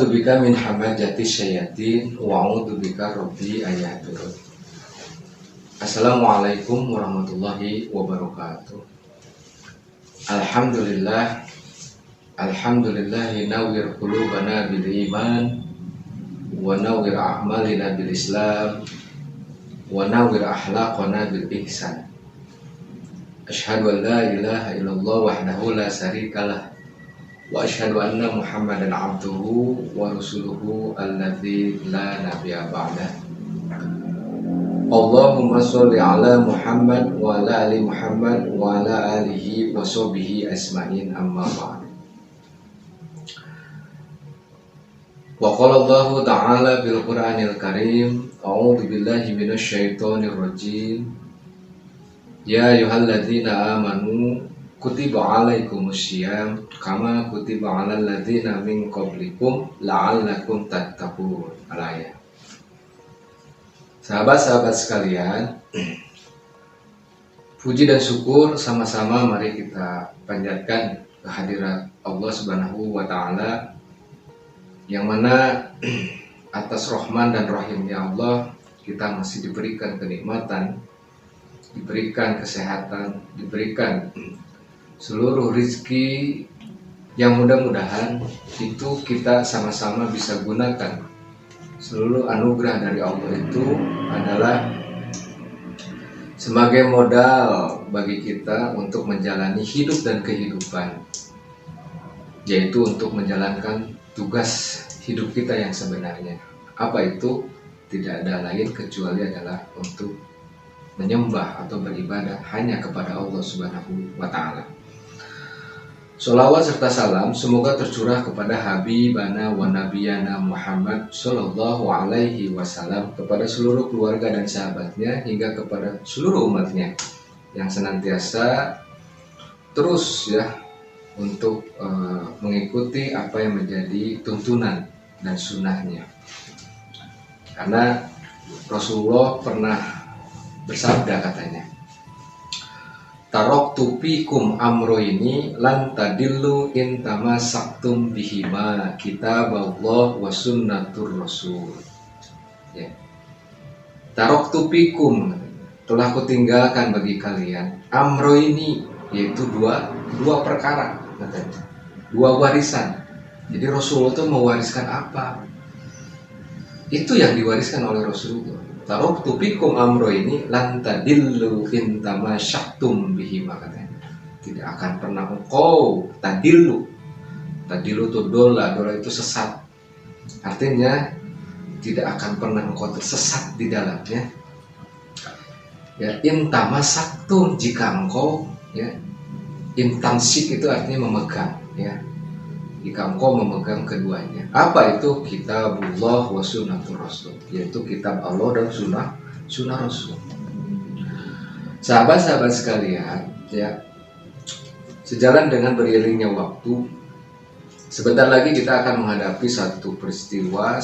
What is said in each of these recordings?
A'udzubika min hamazati syayatin wa a'udzubika rabbi ayahdurun. Assalamualaikum warahmatullahi wabarakatuh. Alhamdulillahi nawwir qulubana bil iman wa nawwir a'malina bil islam wa nawwir akhlaqana bil ihsan. Asyhadu an la ilaha illallah wahdahu la syarikalah wa asyhadu anna Muhammadan abduhu wa rasuluhu alladzi la nabiyya ba'dah. Allahumma sholli ala Muhammad wa ala ali Muhammad wa ala alihi wa sahbihi asma'in amma ba'd. Wa qala Allah ta'ala bil Qur'anil Karim, a'udzu billahi minasy syaithanir rajim. Ya ayyuhalladzina amanu kutiba alaikumussyiyam kama kutiba alal ladzina min qablikum la'allakum tattaqun. Al-ayat. Sahabat-sahabat sekalian, puji dan syukur sama-sama mari kita panjatkan kehadirat Allah Subhanahu wa taala, yang mana atas rahman dan rahimnya Allah kita masih diberikan kenikmatan, diberikan kesehatan, diberikan seluruh rizki yang mudah-mudahan itu kita sama-sama bisa gunakan. Seluruh anugerah dari Allah itu adalah sebagai modal bagi kita untuk menjalani hidup dan kehidupan, yaitu untuk menjalankan tugas hidup kita yang sebenarnya. Apa itu? Tidak ada lain kecuali adalah untuk menyembah atau beribadah hanya kepada Allah Subhanahu wa taala. Sholawat serta salam semoga tercurah kepada Habibana wa Nabiyana Muhammad Sallallahu Alaihi Wasallam, kepada seluruh keluarga dan sahabatnya hingga kepada seluruh umatnya yang senantiasa terus untuk mengikuti apa yang menjadi tuntunan dan sunnahnya. Karena Rasulullah pernah bersabda, katanya, taraktu fikum amroini lan tadillu in tamassaktum bihima kitaballah wa sunnatur rasul. Ya. Taraktu fikum, telah kutinggalkan bagi kalian amroini, yaitu dua perkara, katanya, dua warisan. Jadi Rasulullah itu mewariskan apa? Itu yang diwariskan oleh Rasulullah. Taraktu fikum amroini lan tadillu in tamassaktum bihima, katanya. Tidak akan pernah engkau tadillu. Tadillu itu dola itu sesat. Artinya tidak akan pernah engkau tersesat di dalamnya. Ya, in tamassaktum, jika engkau intansik itu artinya memegang, jika engkau memegang keduanya. Apa itu? Kitabullah wa sunnatur rasul, yaitu kitab Allah dan sunnah Rasul. Sahabat-sahabat sekalian, sejalan dengan beriringnya waktu, sebentar lagi kita akan menghadapi satu peristiwa,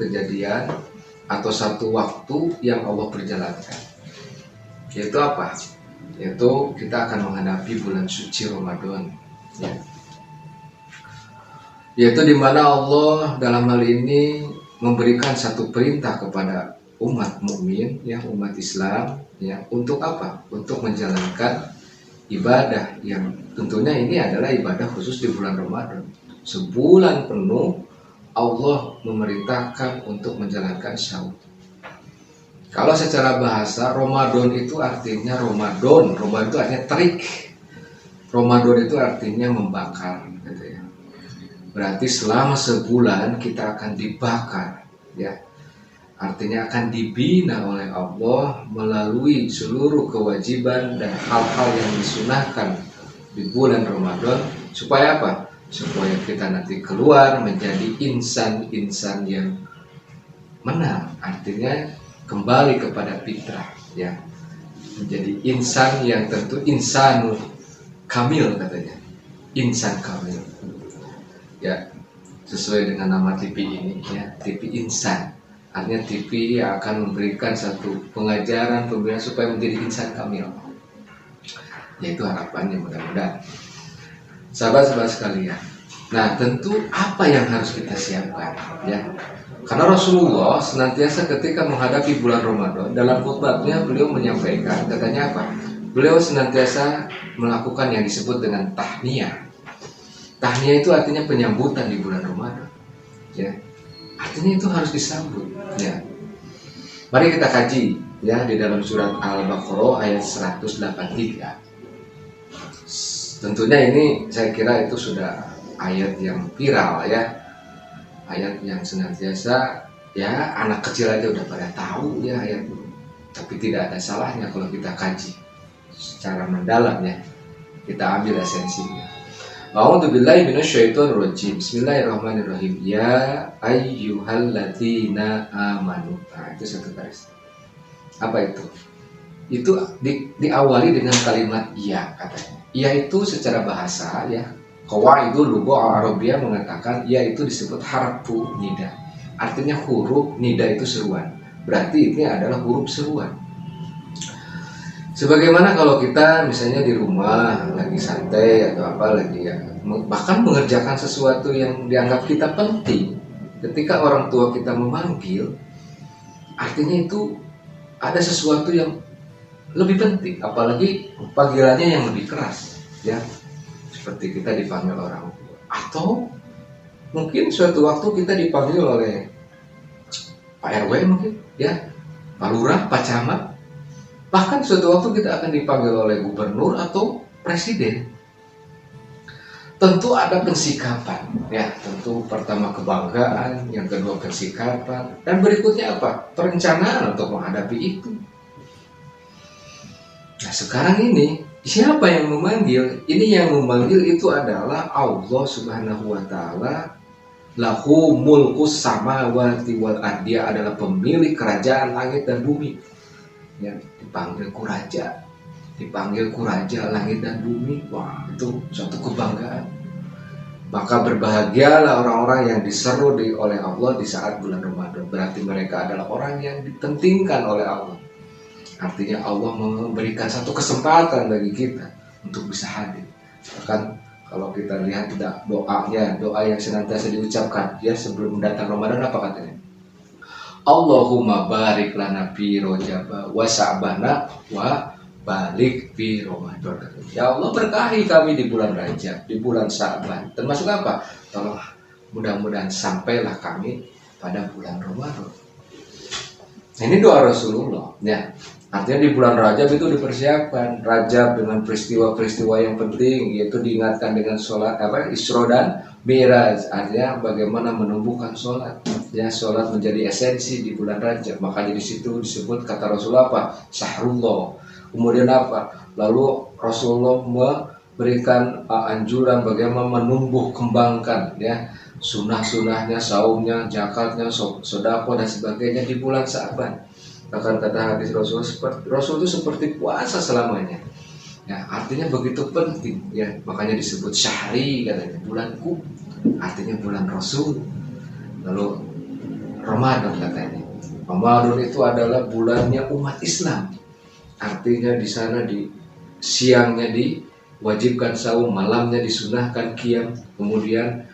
kejadian atau satu waktu yang Allah perjalankan. Yaitu apa? Yaitu kita akan menghadapi bulan suci Ramadan. Yaitu di mana Allah dalam hal ini memberikan satu perintah kepada umat mukmin, umat Islam, untuk apa? Untuk menjalankan ibadah yang tentunya ini adalah ibadah khusus di bulan Ramadan. Sebulan penuh Allah memerintahkan untuk menjalankan syawal. Kalau secara bahasa, Ramadan itu artinya Ramadan itu artinya terik. Ramadan itu artinya membakar, gitu ya. Berarti selama sebulan kita akan dibakar, Artinya akan dibina oleh Allah melalui seluruh kewajiban dan hal-hal yang disunahkan di bulan Ramadan. Supaya apa? Supaya kita nanti keluar menjadi insan-insan yang menang. Artinya kembali kepada fitrah, menjadi insan yang tentu insanul kamil, katanya, insan kamil. Sesuai dengan nama TV ini, TV insan. Artinya TV yang akan memberikan satu pengajaran, pembinaan supaya menjadi insan kamil. Yaitu harapannya mudah-mudahan. Sahabat-sahabat sekalian, Nah, tentu apa yang harus kita siapkan, ya? Karena Rasulullah senantiasa ketika menghadapi bulan Ramadan, dalam khutbahnya beliau menyampaikan, katanya apa? Beliau senantiasa melakukan yang disebut dengan tahniyah. Tahniyah itu artinya penyambutan di bulan Ramadan, ya. Artinya itu harus disambut, ya. Mari kita kaji, ya, di dalam surat Al-Baqarah ayat 183. Tentunya ini saya kira itu sudah ayat yang viral, ya, ayat yang senantiasa, ya, anak kecil aja udah pada tahu, ya, ayat itu. Tapi tidak ada salahnya kalau kita kaji secara mendalam, ya, kita ambil esensinya. A'udzubillahi minasyaitonirrajim. Bismillahirrahmanirrahim. Ya ayyuhalladzina amanu. Nah, itu satu garis. Apa itu? Itu diawali dengan kalimat ya, katanya. Ya itu secara bahasa, ya, qawaidul lughah Arabiyah mengatakan ya itu disebut harfu nida. Artinya huruf nida itu seruan. Berarti ini adalah huruf seruan. Sebagaimana kalau kita misalnya di rumah lagi santai atau apa lagi, ya, bahkan mengerjakan sesuatu yang dianggap kita penting, ketika orang tua kita memanggil, artinya itu ada sesuatu yang lebih penting, apalagi panggilannya yang lebih keras, ya, seperti kita dipanggil orang tua, atau mungkin suatu waktu kita dipanggil oleh Pak RW mungkin, ya, Pak Lurah, Pak Camat. Bahkan suatu waktu kita akan dipanggil oleh gubernur atau presiden. Tentu ada pensikapan, ya, tentu pertama kebanggaan, yang kedua pensikapan, dan berikutnya apa? Perencanaan untuk menghadapi itu. Nah, sekarang ini siapa yang memanggil? Ini yang memanggil itu adalah Allah Subhanahu wa taala. Lahu mulkus samawati wal ardi, dia adalah pemilik kerajaan langit dan bumi. Ya, dipanggil kuraja langit dan bumi. Wah, itu suatu kebanggaan. Maka berbahagialah orang-orang yang diseru oleh Allah di saat bulan Ramadan. Berarti mereka adalah orang yang dipentingkan oleh Allah. Artinya Allah memberikan satu kesempatan bagi kita untuk bisa hadir. Bahkan kalau kita lihat doanya, doa yang senantiasa diucapkan, ya, sebelum datang Ramadan, apa katanya? Allahumma barik lana fi Rajab wa Sya'bana wa balik fi Ramadan. Ya Allah, berkahi kami di bulan Rajab, di bulan Sya'ban. Termasuk apa? Tolong mudah-mudahan sampailah kami pada bulan Ramadan. Ini doa Rasulullah, ya. Artinya di bulan Rajab itu dipersiapkan. Rajab dengan peristiwa-peristiwa yang penting, yaitu diingatkan dengan sholat Isra dan Mi'raj. Artinya bagaimana menumbuhkan sholat. Ya, sholat menjadi esensi di bulan Rajab. Makanya di situ disebut kata Rasulullah apa? Syahrullah. Kemudian apa? Lalu Rasulullah memberikan anjuran bagaimana menumbuh kembangkan, ya, sunnah-sunnahnya, saumnya, zakatnya, sedekah dan sebagainya di bulan Sya'ban. Bahkan kata hadis Rasul itu seperti puasa selamanya. Ya, artinya begitu penting, ya. Makanya disebut syahri, katanya, bulanku. Artinya bulan Rasul. Lalu Ramadan, katanya. Ramadan itu adalah bulannya umat Islam. Artinya di sana di siangnya diwajibkan saum, malamnya disunahkan qiyam, kemudian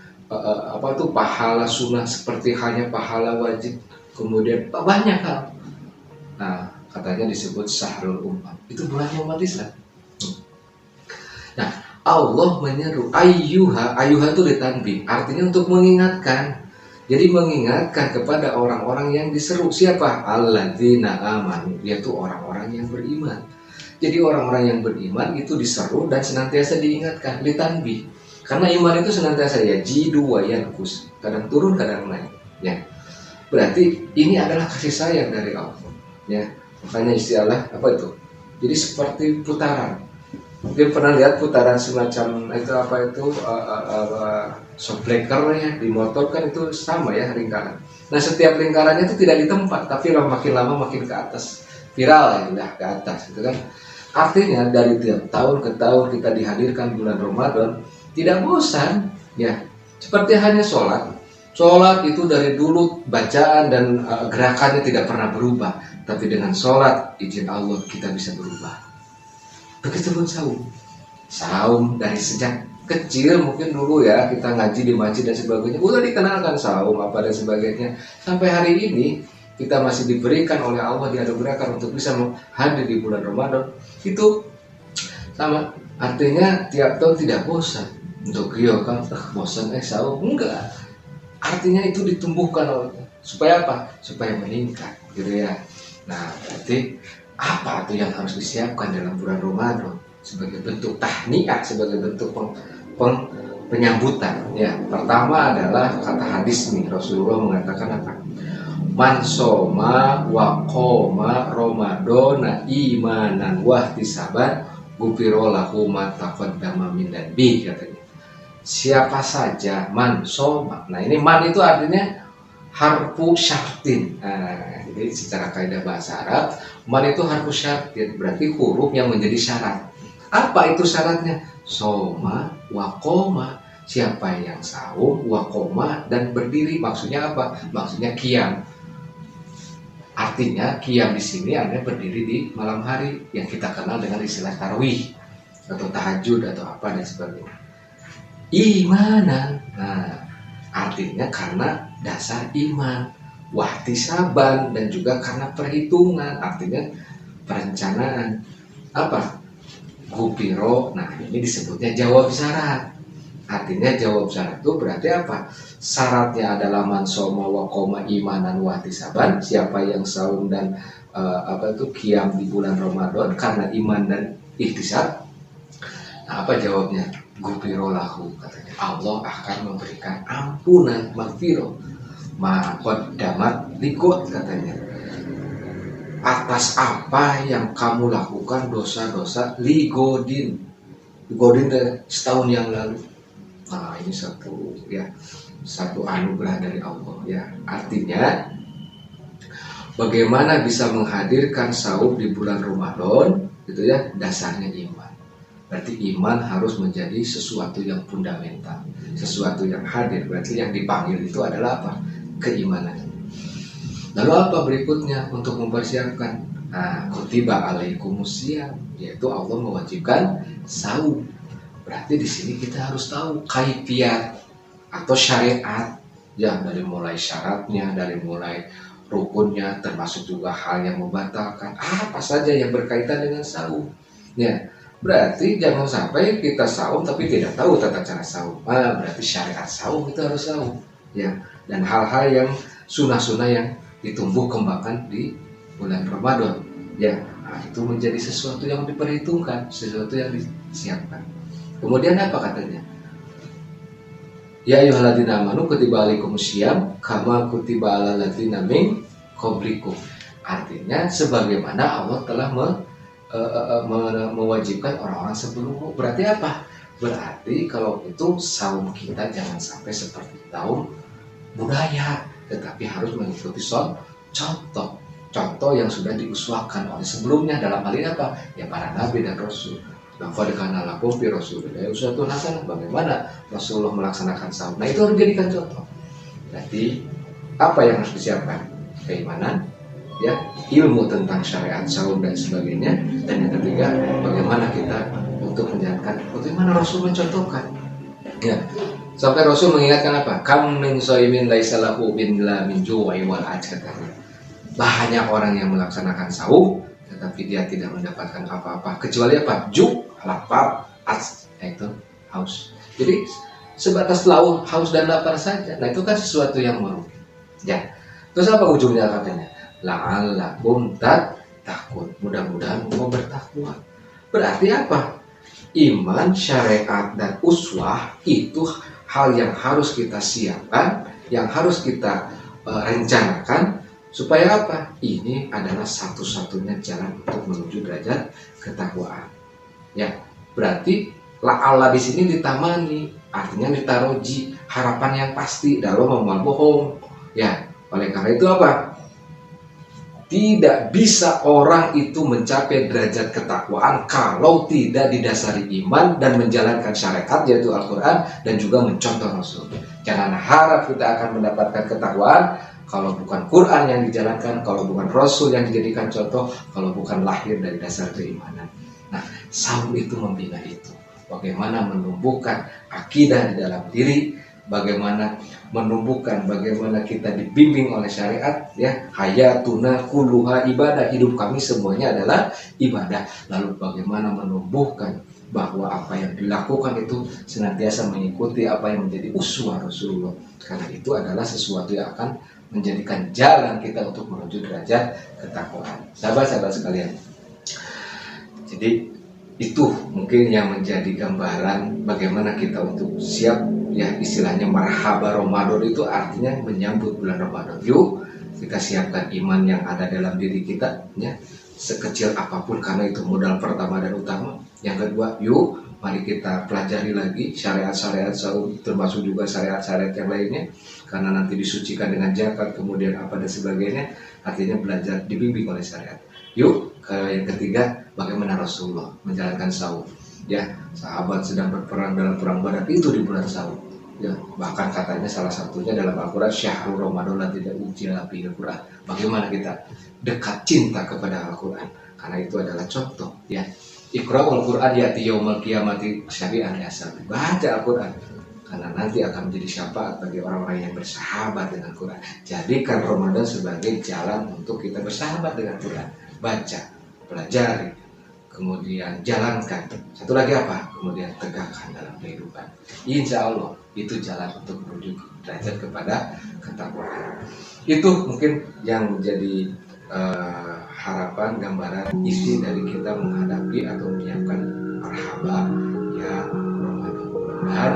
pahala sunnah seperti halnya pahala wajib, kemudian banyak hal. Nah, katanya disebut Syahrul Ummah. Itu bulannya umat Islam. Nah, Allah menyeru ayyuha itu ditanbih, artinya untuk mengingatkan. Jadi mengingatkan kepada orang-orang yang diseru. Siapa? Alladzina amanu, yaitu orang-orang yang beriman. Jadi orang-orang yang beriman itu diseru dan senantiasa diingatkan, ditanbih. Karena iman itu senantiasa yajidu wa yanqus, kadang turun kadang naik, ya. Berarti ini adalah kasih sayang dari Allah. Ya, makanya istilah apa itu? Jadi seperti putaran. Mungkin pernah lihat putaran semacam itu shockbreaker, ya, di motor kan itu sama, ya, lingkaran. Nah, setiap lingkarannya itu tidak di tempat, tapi makin lama makin ke atas, viral, ya, udah ke atas, gitu kan? Artinya dari tiap tahun ke tahun kita dihadirkan bulan Ramadan tidak bosan, ya. Seperti hanya sholat. Sholat itu dari dulu bacaan dan gerakannya tidak pernah berubah. Tapi dengan sholat, izin Allah kita bisa berubah. Begitu pun saum. Saum dari sejak kecil mungkin dulu ya kita ngaji di masjid dan sebagainya, udah dikenalkan saum apa dan sebagainya. Sampai hari ini kita masih diberikan oleh Allah, dianugerahkan untuk bisa hadir di bulan Ramadan. Itu sama, artinya tiap tahun tidak bosan. Untuk Rio kan bosan saum, enggak. Artinya itu ditumbuhkan oleh, supaya apa? Supaya meningkat gitu ya. Nah, berarti apa tuh yang harus disiapkan dalam bulan Ramadan sebagai bentuk tahniah, sebagai bentuk penyambutan ya. Pertama adalah kata hadis nih, Rasulullah mengatakan apa? Man soma wa qoma ramadana imanan wa ihtisaban ghufira lahu ma taqaddama min dhanbi, katanya. Siapa saja man soma. Nah, ini man itu artinya harfu syartin. Nah, jadi secara kaidah bahasa Arab, man itu harfu syartin, berarti huruf yang menjadi syarat. Apa itu syaratnya? Soma wa qoma. Siapa yang saum wa qoma dan berdiri. Maksudnya apa? Maksudnya qiyam. Artinya qiyam di sini ada berdiri di malam hari yang kita kenal dengan istilah tarawih atau tahajud atau apa dan sebagainya. Imanan. Nah, artinya karena dasar iman, wahtisaban, dan juga karena perhitungan, artinya perencanaan. Apa? Gupiro. Nah, ini disebutnya jawab syarat. Artinya jawab syarat itu berarti apa? Syaratnya adalah man soma wa qoma imanan wahtisaban. Siapa yang saum dan qiyam di bulan Ramadan karena iman dan ihtisab. Nah, apa jawabnya? Gupiro lahu, katanya. Allah akan memberikan ampunan, magfiro, maqaddamat likut, katanya, atas apa yang kamu lakukan dosa-dosa ligodin setahun yang lalu. Nah, ini satu anugerah dari Allah ya. Artinya bagaimana bisa menghadirkan saum di bulan Ramadan gitu ya, dasarnya iman. Berarti iman harus menjadi sesuatu yang fundamental, sesuatu yang hadir. Berarti yang dipanggil itu adalah apa? Keimanan. Lalu apa berikutnya untuk mempersiapkan? Nah, kutiba alaikumusiyam, yaitu Allah mewajibkan saum. Berarti di sini kita harus tahu kaifiat atau syariat ya, dari mulai syaratnya, dari mulai rukunnya, termasuk juga hal yang membatalkan apa saja yang berkaitan dengan saum. Ya, berarti jangan sampai kita saum tapi tidak tahu tata cara saum. Berarti syariat saum itu harus tahu ya, dan hal-hal yang sunnah-sunnah yang ditumbuh kembangkan di bulan Ramadan ya. Nah, itu menjadi sesuatu yang diperhitungkan, sesuatu yang disiapkan. Kemudian apa katanya? Ya ayyuhalladzina amanu kutiba alaikumusiyam kama kutiba alal ladzina min qablikum. Artinya sebagaimana Allah telah mewajibkan orang-orang sebelummu. Berarti apa? Berarti kalau itu saum kita jangan sampai seperti saum budaya, tetapi harus mengikuti contoh yang sudah diuswakan oleh sebelumnya. Dalam hal ini apa? Ya para nabi dan rasul. Laqad kana lakum fi Rasulillah uswatun hasanah. Bagaimana Rasulullah melaksanakan saum. Nah, itu harus dijadikan contoh. Berarti apa yang harus disiapkan? Keimanan, ya, ilmu tentang syariat saum dan sebagainya. Dan yang ketiga, bagaimana kita untuk menjalankan, bagaimana Rasul mencontohkan. Ya, sampai Rasul mengingatkan apa? Kam min shaimin laisa lahu illa min ju'i wal ajr. Banyak orang yang melaksanakan saum tetapi dia tidak mendapatkan apa-apa kecuali apa? Lapar, itu haus. Jadi sebatas haus dan lapar saja. Nah, itu kan sesuatu yang merugi. Ya. Terus apa ujungnya katanya? La'allakum tattaqun. Mudah-mudahan mau bertakwa. Berarti apa? Iman, syariat, dan uswah itu hal yang harus kita siapkan, yang harus kita rencanakan. Supaya apa? Ini adalah satu-satunya jalan untuk menuju derajat ketakwaan. Ya, berarti la'alla di sini ditamani, artinya ditaroji, harapan yang pasti dalam memual bohong. Ya, oleh karena itu apa? Tidak bisa orang itu mencapai derajat ketakwaan kalau tidak didasari iman dan menjalankan syariat yaitu Al-Quran dan juga mencontoh Rasul. Jangan harap kita akan mendapatkan ketakwaan kalau bukan Quran yang dijalankan, kalau bukan Rasul yang dijadikan contoh, kalau bukan lahir dari dasar keimanan. Nah, saum itu membina itu. bagaimana menumbuhkan akidah di dalam diri, bagaimana menumbuhkan, bagaimana kita dibimbing oleh syariat, ya, hayatuna kulluha ibadah, hidup kami semuanya adalah ibadah. Lalu bagaimana menumbuhkan bahwa apa yang dilakukan itu senantiasa mengikuti apa yang menjadi uswah Rasulullah, karena itu adalah sesuatu yang akan menjadikan jalan kita untuk menuju derajat ketakwaan. Sahabat-sahabat sekalian, jadi itu mungkin yang menjadi gambaran bagaimana kita untuk siap, ya, istilahnya marhaba Ramadan itu artinya menyambut bulan Ramadan. Yuk kita siapkan iman yang ada dalam diri kita, ya, sekecil apapun, karena itu modal pertama dan utama. Yang kedua, yuk mari kita pelajari lagi syariat-syariat saum, termasuk juga syariat-syariat yang lainnya, karena nanti disucikan dengan zakat, kemudian apa dan sebagainya. Artinya belajar dibimbing oleh syariat. Yuk yang ketiga, bagaimana Rasulullah menjalankan saum. Ya, sahabat sedang berperang dalam perang Badar itu di bulan saum. Ya, bahkan katanya salah satunya dalam Al-Quran, syahrul Ramadan la tidak ujilah bil Quran. Bagaimana kita dekat cinta kepada Al-Quran, karena itu adalah contoh, ya. Iqra'ul Quran ya'ti yaumil qiyamati syafi'an li ashabi. Baca Al-Quran karena nanti akan menjadi syafaat bagi orang-orang yang bersahabat dengan Quran. Jadikan Ramadan sebagai jalan untuk kita bersahabat dengan Quran. Baca, pelajari, kemudian jalankan. Satu lagi apa? Kemudian tegakkan dalam kehidupan. Insya Allah itu jalan untuk menuju derajat kepada ketakwaan. Itu mungkin yang menjadi harapan, gambaran isi dari kita menghadapi atau menyiapkan marhaba, ya, Ramadan. Mudah-mudahan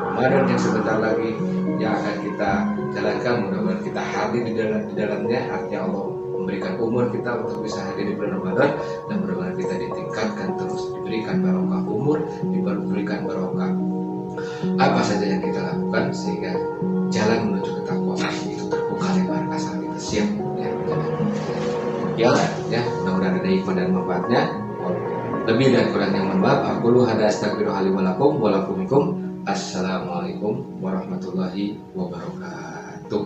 Ramadan yang sebentar lagi yang akan kita jalankan, mudah-mudahan kita hadir di dalamnya. Artinya Allah memberikan umur kita untuk bisa hadir di bulan Ramadan, dan mudah-mudahan kita ditingkatkan terus, diberikan barokah umur, diberikan barokah apa saja yang kita lakukan, sehingga jalan menuju ketakwaan itu terbuka lebar asal kita siap, ya, mudah-mudahan ada hikmah dan manfaatnya. Lebih dan kurangnya mohon maaf. Aku lu hada astagfirullah li wa lakum wa lakum minkum. Assalamualaikum warahmatullahi wabarakatuh.